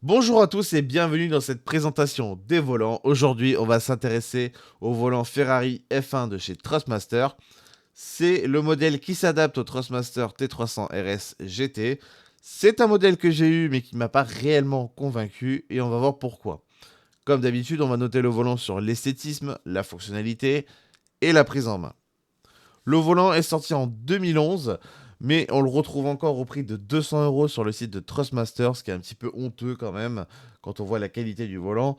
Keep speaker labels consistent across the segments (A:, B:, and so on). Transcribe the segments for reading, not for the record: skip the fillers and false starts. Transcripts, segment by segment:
A: Bonjour à tous et bienvenue dans cette présentation des volants. Aujourd'hui, on va s'intéresser au volant Ferrari F1 de chez Trustmaster. C'est le modèle qui s'adapte au Trustmaster T300 RS GT. C'est un modèle que j'ai eu mais qui ne m'a pas réellement convaincu et on va voir pourquoi. Comme d'habitude, on va noter le volant sur l'esthétisme, la fonctionnalité et la prise en main. Le volant est sorti en 2011, mais on le retrouve encore au prix de 200 € sur le site de Trustmaster, ce qui est un petit peu honteux quand même quand on voit la qualité du volant.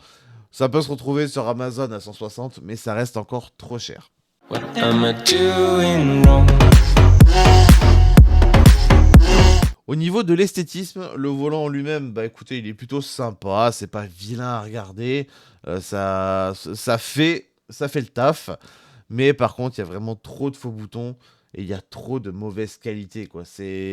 A: Ça peut se retrouver sur Amazon à 160, mais ça reste encore trop cher.
B: What am I doing wrong?
A: Au niveau de l'esthétisme, le volant en lui-même, bah écoutez, il est plutôt sympa, c'est pas vilain à regarder, ça fait le taf, mais par contre, il y a vraiment trop de faux boutons et il y a trop de mauvaise qualité, quoi.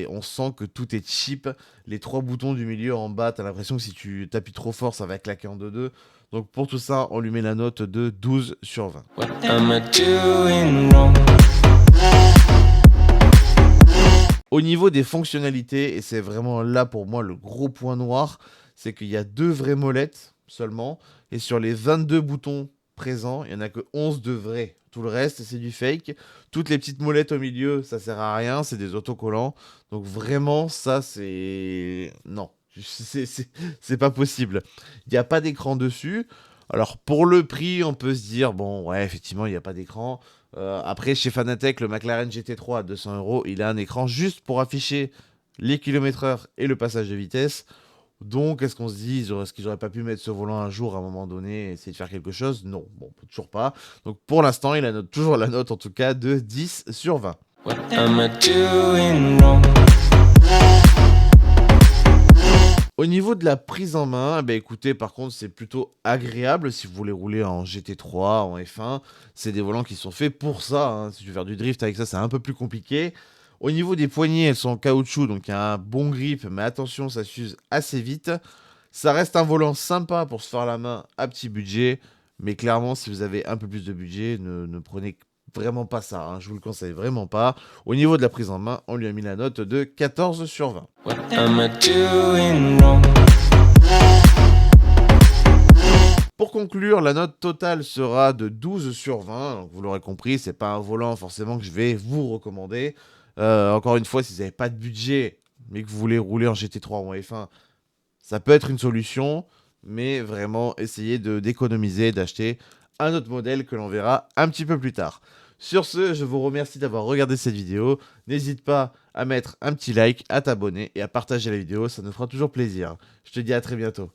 A: On sent que tout est cheap. Les trois boutons du milieu en bas, t'as l'impression que si tu t'appuies trop fort, ça va claquer en deux. Donc pour tout ça, on lui met la note de 12 sur 20.
B: What am I doing wrong?
A: Au niveau des fonctionnalités, et c'est vraiment là pour moi le gros point noir, c'est qu'il y a deux vraies molettes seulement, et sur les 22 boutons présents, il n'y en a que 11 de vrais. Tout le reste, c'est du fake. Toutes les petites molettes au milieu, ça sert à rien, c'est des autocollants. Donc vraiment, ça, c'est... Non, c'est pas possible. Il n'y a pas d'écran dessus. Alors pour le prix, on peut se dire, bon, ouais, effectivement, il n'y a pas d'écran. Après, chez Fanatec, le McLaren GT3 à 200 €, il a un écran juste pour afficher les kilomètres-heure et le passage de vitesse. Donc, est-ce qu'on se dit, est-ce qu'ils n'auraient pas pu mettre ce volant un jour à un moment donné et essayer de faire quelque chose? Non, bon, toujours pas. Donc, pour l'instant, il a toujours la note, en tout cas, de 10 sur 20.
B: What am I doing wrong?
A: Au niveau de la prise en main, bah écoutez, par contre, c'est plutôt agréable si vous voulez rouler en GT3, en F1. C'est des volants qui sont faits pour ça, hein. Si tu veux faire du drift avec ça, c'est un peu plus compliqué. Au niveau des poignées, elles sont en caoutchouc, donc il y a un bon grip, mais attention, ça s'use assez vite. Ça reste un volant sympa pour se faire la main à petit budget, mais clairement, si vous avez un peu plus de budget, ne prenez vraiment pas ça, hein. Je vous le conseille vraiment pas. Au niveau de la prise en main, on lui a mis la note de 14 sur 20.
B: What am I doing wrong?
A: Pour conclure, la note totale sera de 12 sur 20. Donc, vous l'aurez compris, c'est pas un volant forcément que je vais vous recommander. Encore une fois, si vous n'avez pas de budget, mais que vous voulez rouler en GT3 ou en F1, ça peut être une solution. Mais vraiment, essayez d'économiser, d'acheter un autre modèle que l'on verra un petit peu plus tard. Sur ce, je vous remercie d'avoir regardé cette vidéo. N'hésite pas à mettre un petit like, à t'abonner et à partager la vidéo, ça nous fera toujours plaisir. Je te dis à très bientôt.